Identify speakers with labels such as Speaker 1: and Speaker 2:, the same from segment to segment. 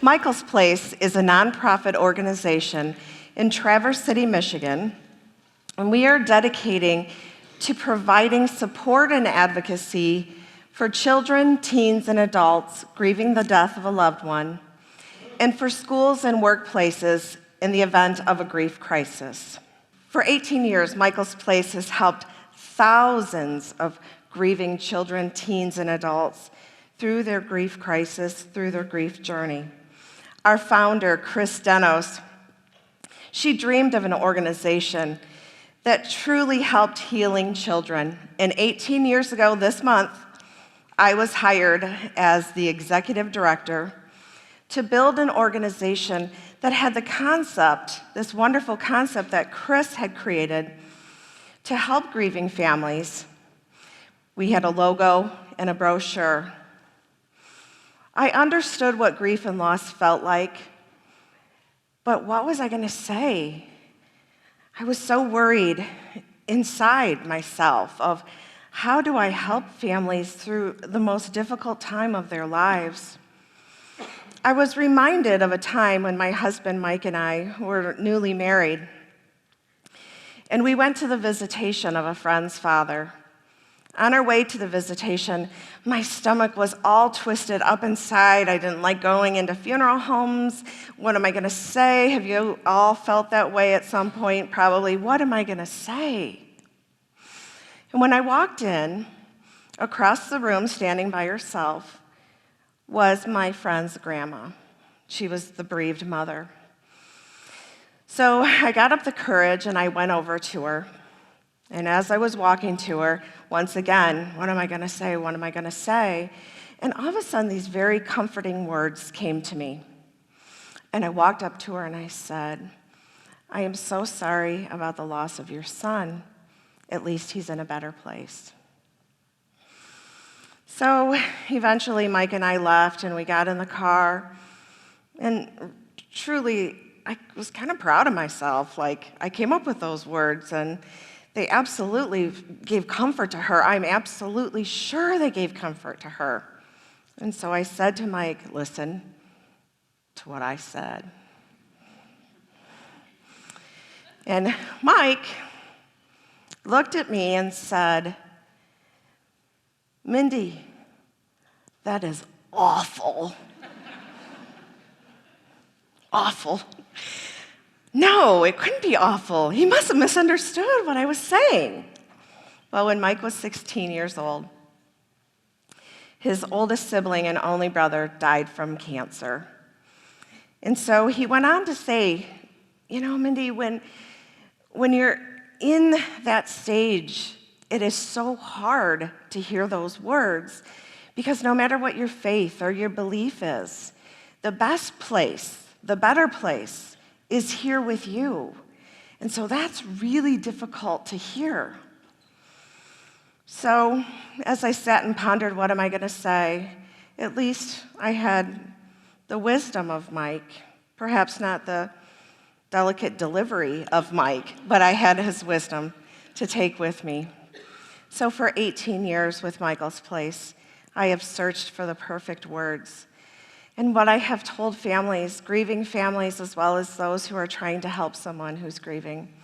Speaker 1: Michael's Place is a nonprofit organization in Traverse City, Michigan, and we are dedicating to providing support and advocacy for children, teens, and adults grieving the death of a loved one, and for schools and workplaces in the event of a grief crisis. For 18 years, Michael's Place has helped thousands of grieving children, teens, and adults through their grief crisis, through their grief journey. Our founder, Dennos, she dreamed of an organization that truly helped healing children. And 18 years ago this month, I was hired as the executive director to build an organization that had the concept, this wonderful concept that Chris had created to help grieving families. We had a logo and a brochure. I understood what grief and loss felt like, but what was I going to say? I was so worried inside myself of how do I help families through the most difficult time of their lives? I was reminded of a time when my husband, Mike, and I were newly married, and we went to the visitation of a friend's father. On our way to the visitation, my stomach was all twisted up inside. I didn't like going into funeral homes. What am I going to say? Have you all felt that way at some point? Probably. What am I going to say? And when I walked in, across the room, standing by herself, was my friend's grandma. She was the bereaved mother. So I got up the courage and I went over to her. And as I was walking to her, once again, what am I going to say? What am I going to say? And all of a sudden, these very comforting words came to me. And I walked up to her and I said, I am so sorry about the loss of your son. At least he's in a better place. So eventually, Mike and I left and we got in the car. And truly, I was kind of proud of myself. Like, I came up with those words and they absolutely gave comfort to her. I'm absolutely sure they gave comfort to her. And so I said to Mike, listen to what I said. And Mike looked at me and said, Mindy, that is awful. Awful. No, it couldn't be awful. He must have misunderstood what I was saying. Well, when Mike was 16 years old, his oldest sibling and only brother died from cancer. And so he went on to say, you know, Mindy, when you're in that stage, it is so hard to hear those words because no matter what your faith or your belief is, the best place, the better place, is here with you. And so that's really difficult to hear. So as I sat and pondered, what am I going to say? At least I had the wisdom of Mike, perhaps not the delicate delivery of Mike, but I had his wisdom to take with me. So for 18 years with Michael's Place, I have searched for the perfect words. And what I have told families, grieving families as well as those who are trying to help someone who's grieving,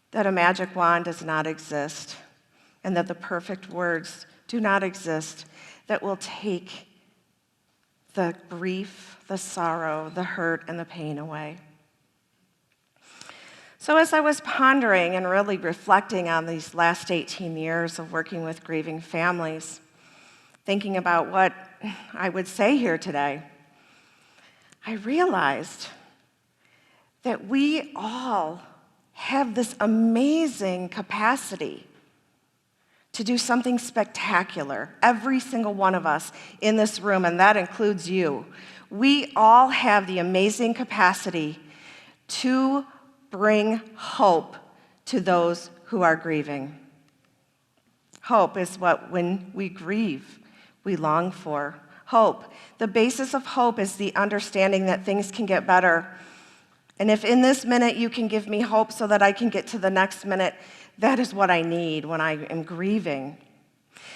Speaker 1: that a magic wand does not exist, and that the perfect words do not exist that will take the grief, the sorrow, the hurt, and the pain away. So as I was pondering and really reflecting on these last 18 years of working with grieving families, thinking about what I would say here today, I realized that we all have this amazing capacity to do something spectacular, every single one of us in this room, and that includes you. We all have the amazing capacity to bring hope to those who are grieving. Hope is what, when we grieve, we long for. Hope. The basis of hope is the understanding that things can get better. And if in this minute you can give me hope so that I can get to the next minute, that is what I need when I am grieving.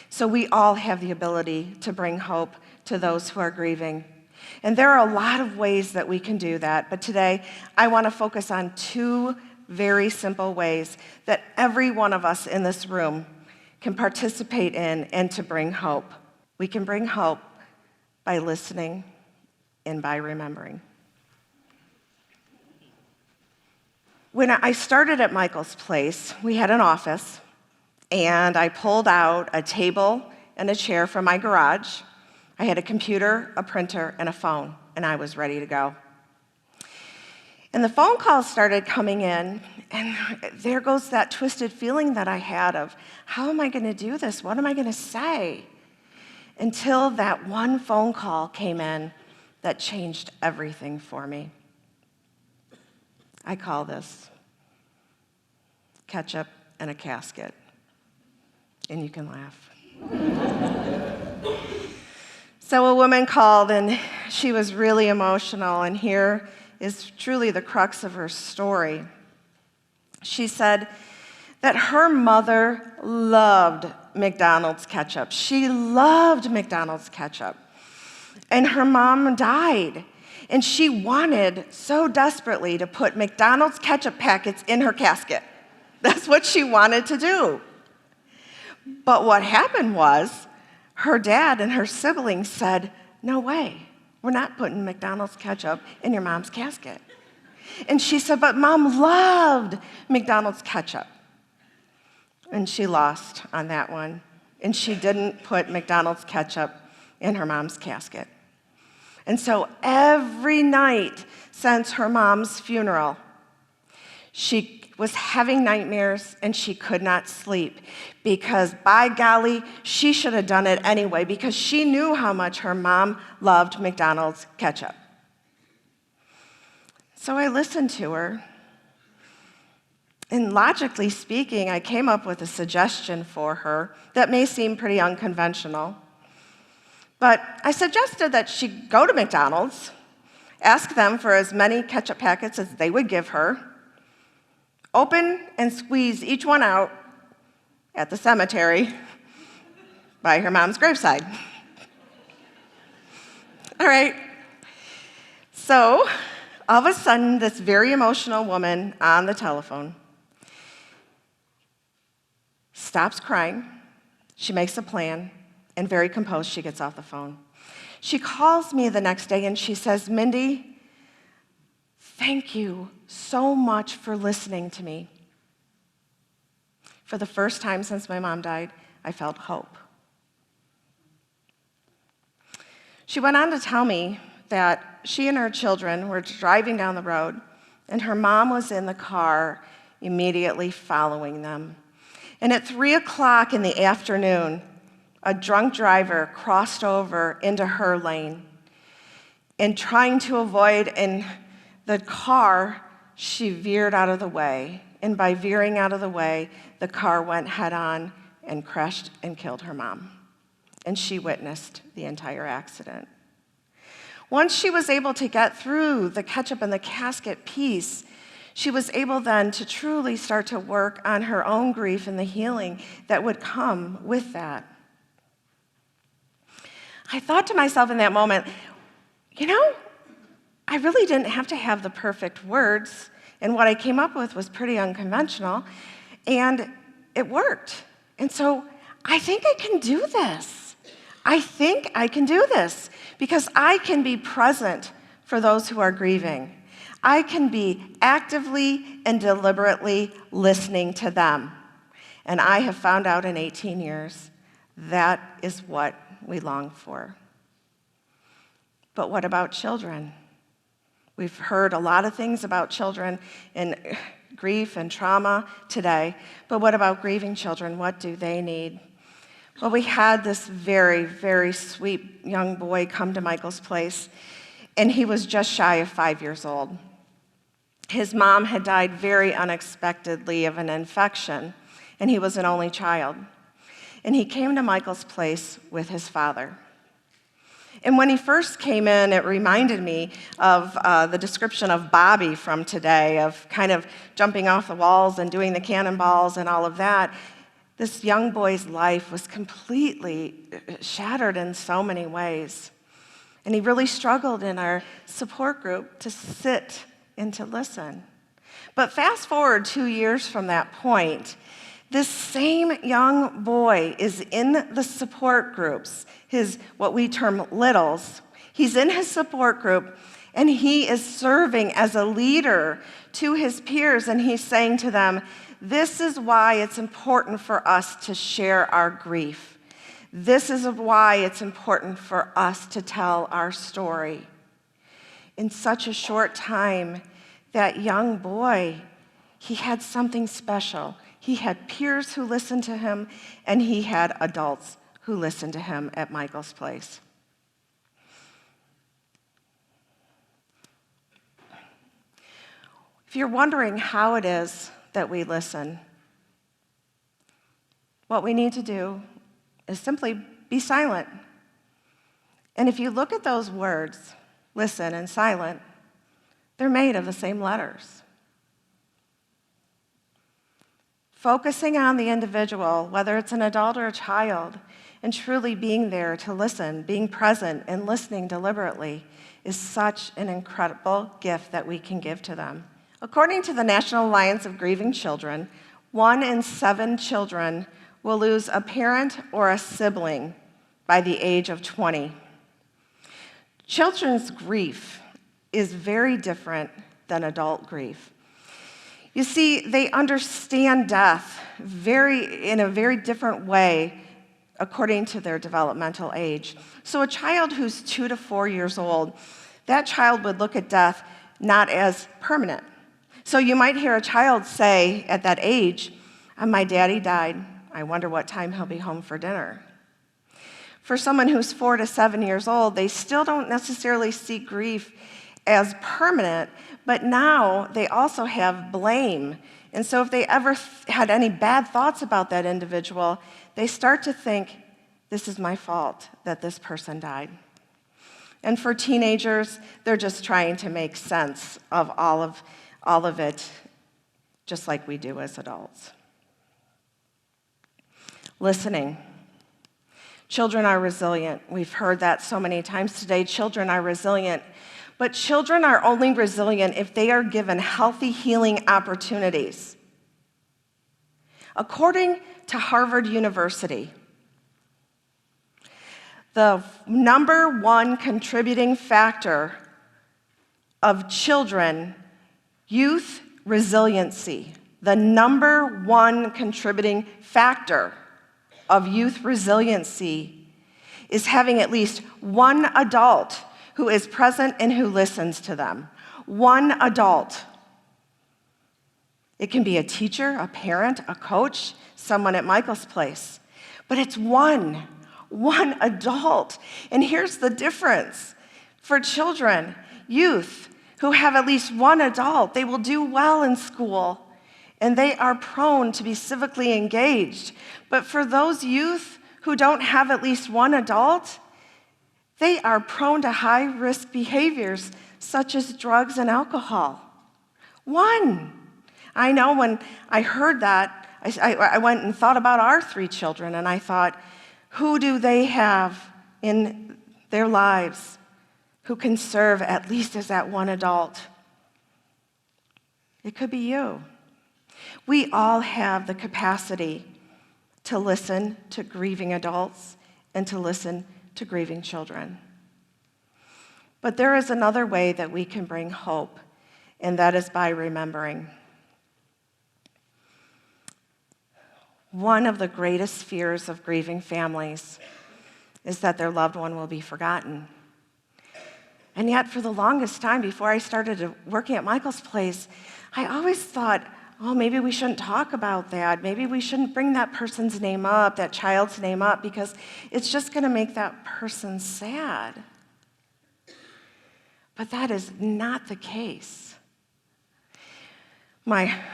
Speaker 1: So we all have the ability to bring hope to those who are grieving. And there are a lot of ways that we can do that, but today I want to focus on two very simple ways that every one of us in this room can participate in and to bring hope. We can bring hope by listening and by remembering. When I started at Michael's Place, we had an office, and I pulled out a table and a chair from my garage. I had a computer, a printer, and a phone, and I was ready to go. And the phone calls started coming in, and there goes that twisted feeling that I had of, how am I going to do this? What am I going to say? Until that one phone call came in that changed everything for me. I call this Ketchup and a Casket. And you can laugh. So a woman called, and she was really emotional, and here is truly the crux of her story. She said that her mother loved McDonald's ketchup. She loved McDonald's ketchup. And her mom died. And she wanted so desperately to put McDonald's ketchup packets in her casket. That's what she wanted to do. But what happened was her dad and her siblings said, no way, we're not putting McDonald's ketchup in your mom's casket. And she said, but Mom loved McDonald's ketchup. And she lost on that one. And she didn't put McDonald's ketchup in her mom's casket. And so every night since her mom's funeral, she was having nightmares and she could not sleep because, by golly, she should have done it anyway because she knew how much her mom loved McDonald's ketchup. So I listened to her. And logically speaking, I came up with a suggestion for her that may seem pretty unconventional. But I suggested that she go to McDonald's, ask them for as many ketchup packets as they would give her, open and squeeze each one out at the cemetery by her mom's graveside. All right. So all of a sudden, this very emotional woman on the telephone stops crying. She makes a plan. And very composed, she gets off the phone. She calls me the next day and she says, Mindy, thank you so much for listening to me. For the first time since my mom died, I felt hope. She went on to tell me that she and her children were driving down the road, and her mom was in the car immediately following them. And at 3:00 in the afternoon, a drunk driver crossed over into her lane. And trying to avoid in the car, she veered out of the way. And by veering out of the way, the car went head on and crashed and killed her mom. And she witnessed the entire accident. Once she was able to get through the ketchup and the casket piece, she was able then to truly start to work on her own grief and the healing that would come with that. I thought to myself in that moment, I really didn't have to have the perfect words, and what I came up with was pretty unconventional, and it worked. And so I think I can do this. I think I can do this because I can be present for those who are grieving. I can be actively and deliberately listening to them. And I have found out in 18 years that is what we long for. But what about children? We've heard a lot of things about children and grief and trauma today, but what about grieving children? What do they need? Well, we had this very, very sweet young boy come to Michael's Place, and he was just shy of 5 years old. His mom had died very unexpectedly of an infection, and he was an only child. And he came to Michael's Place with his father. And when he first came in, it reminded me of the description of Bobby from today, of kind of jumping off the walls and doing the cannonballs and all of that. This young boy's life was completely shattered in so many ways. And he really struggled in our support group to sit and to listen. But fast forward 2 years from that point, this same young boy is in the support groups, his what we term littles. He's in his support group, and he is serving as a leader to his peers, and he's saying to them, this is why it's important for us to share our grief. This is why it's important for us to tell our story. In such a short time, that young boy, he had something special. He had peers who listened to him, and he had adults who listened to him at Michael's place. If you're wondering how it is that we listen, what we need to do is simply be silent. And if you look at those words, listen and silent, they're made of the same letters. Focusing on the individual, whether it's an adult or a child, and truly being there to listen, being present and listening deliberately is such an incredible gift that we can give to them. According to the National Alliance of Grieving Children, 1 in 7 children will lose a parent or a sibling by the age of 20. Children's grief is very different than adult grief. You see, they understand death in a very different way according to their developmental age. So a child who's 2 to 4 years old, that child would look at death not as permanent. So you might hear a child say at that age, my daddy died. I wonder what time he'll be home for dinner. For someone who's 4 to 7 years old, they still don't necessarily see grief as permanent, but now they also have blame. And so if they ever had any bad thoughts about that individual, they start to think, this is my fault that this person died. And for teenagers, they're just trying to make sense of all of it, just like we do as adults. Listening. Children are resilient. We've heard that so many times today. Children are resilient. But children are only resilient if they are given healthy healing opportunities. According to Harvard University, the number one contributing factor of children, youth resiliency, the number one contributing factor of youth resiliency is having at least one adult who is present and who listens to them. One adult. It can be a teacher, a parent, a coach, someone at Michael's place. But it's one adult. And here's the difference. For children, youth who have at least one adult, they will do well in school, and they are prone to be civically engaged. But for those youth who don't have at least one adult, they are prone to high-risk behaviors such as drugs and alcohol. One. I know when I heard that, I went and thought about our 3 children, and I thought, who do they have in their lives who can serve at least as that one adult? It could be you. We all have the capacity to listen to grieving adults and to listen to grieving children. But there is another way that we can bring hope, and that is by remembering. One of the greatest fears of grieving families is that their loved one will be forgotten. And yet, for the longest time, before I started working at Michael's place, I always thought, oh, maybe we shouldn't talk about that. Maybe we shouldn't bring that person's name up, that child's name up, because it's just going to make that person sad. But that is not the case.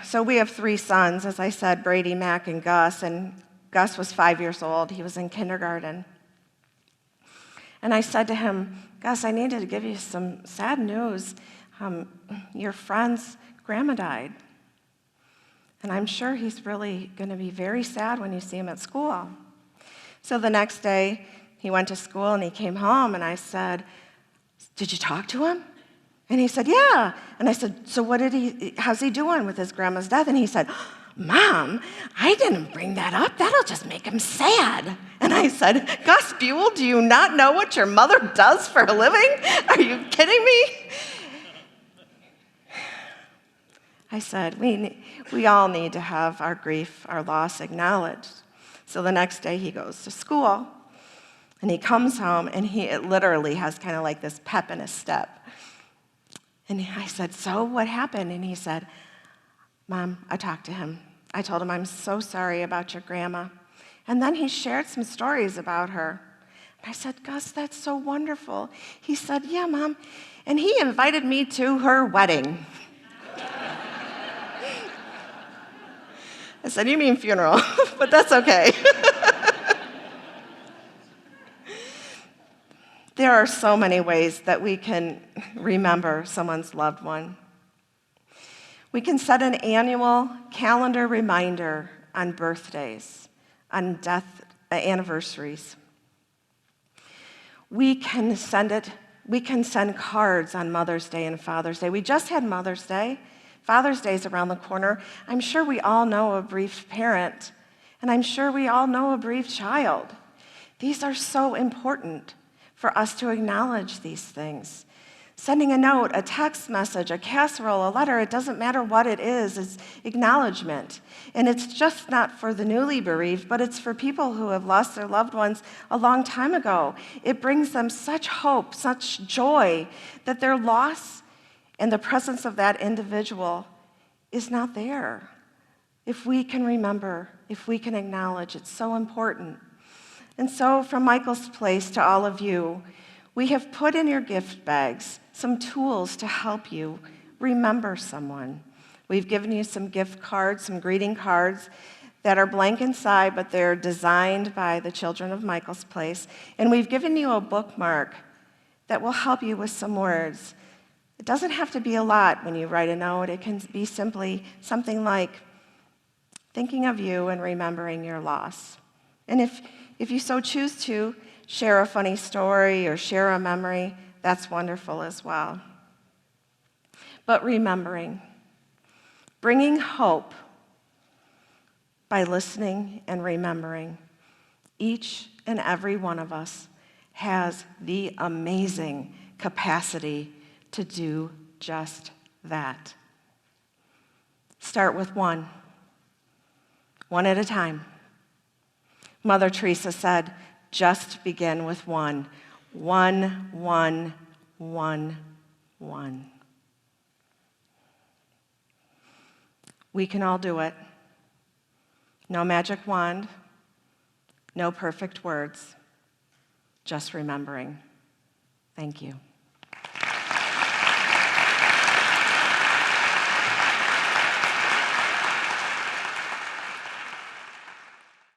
Speaker 1: So we have 3 sons, as I said, Brady, Mac, and Gus. And Gus was 5 years old. He was in kindergarten. And I said to him, Gus, I needed to give you some sad news. Your friend's grandma died. And I'm sure he's really going to be very sad when you see him at school. So the next day, he went to school and he came home, and I said, did you talk to him? And he said, yeah. And I said, so how's he doing with his grandma's death? And he said, Mom, I didn't bring that up. That'll just make him sad. And I said, Gus Buell, do you not know what your mother does for a living? Are you kidding me? I said, we all need to have our grief, our loss acknowledged. So the next day he goes to school, and he comes home, and it literally has kind of like this pep in his step. And I said, so what happened? And he said, Mom, I talked to him. I told him, I'm so sorry about your grandma. And then he shared some stories about her. And I said, Gus, that's so wonderful. He said, yeah, Mom. And he invited me to her wedding. I said, you mean funeral, but that's okay. There are so many ways that we can remember someone's loved one. We can set an annual calendar reminder on birthdays, on death anniversaries. We can send cards on Mother's Day and Father's Day. We just had Mother's Day. Father's Day is around the corner. I'm sure we all know a bereaved parent, and I'm sure we all know a bereaved child. These are so important for us to acknowledge these things. Sending a note, a text message, a casserole, a letter, it doesn't matter what it is, it's acknowledgement. And it's just not for the newly bereaved, but it's for people who have lost their loved ones a long time ago. It brings them such hope, such joy that their loss and the presence of that individual is not there. If we can remember, if we can acknowledge, it's so important. And so from Michael's Place to all of you, we have put in your gift bags some tools to help you remember someone. We've given you some gift cards, some greeting cards that are blank inside, but they're designed by the children of Michael's Place. And we've given you a bookmark that will help you with some words. It doesn't have to be a lot when you write a note. It can be simply something like thinking of you and remembering your loss. And if you so choose to, share a funny story or share a memory, that's wonderful as well. But remembering, bringing hope by listening and remembering. Each and every one of us has the amazing capacity to do just that. Start with one at a time. Mother Teresa said, just begin with one. One. We can all do it. No magic wand, no perfect words, just remembering. Thank you.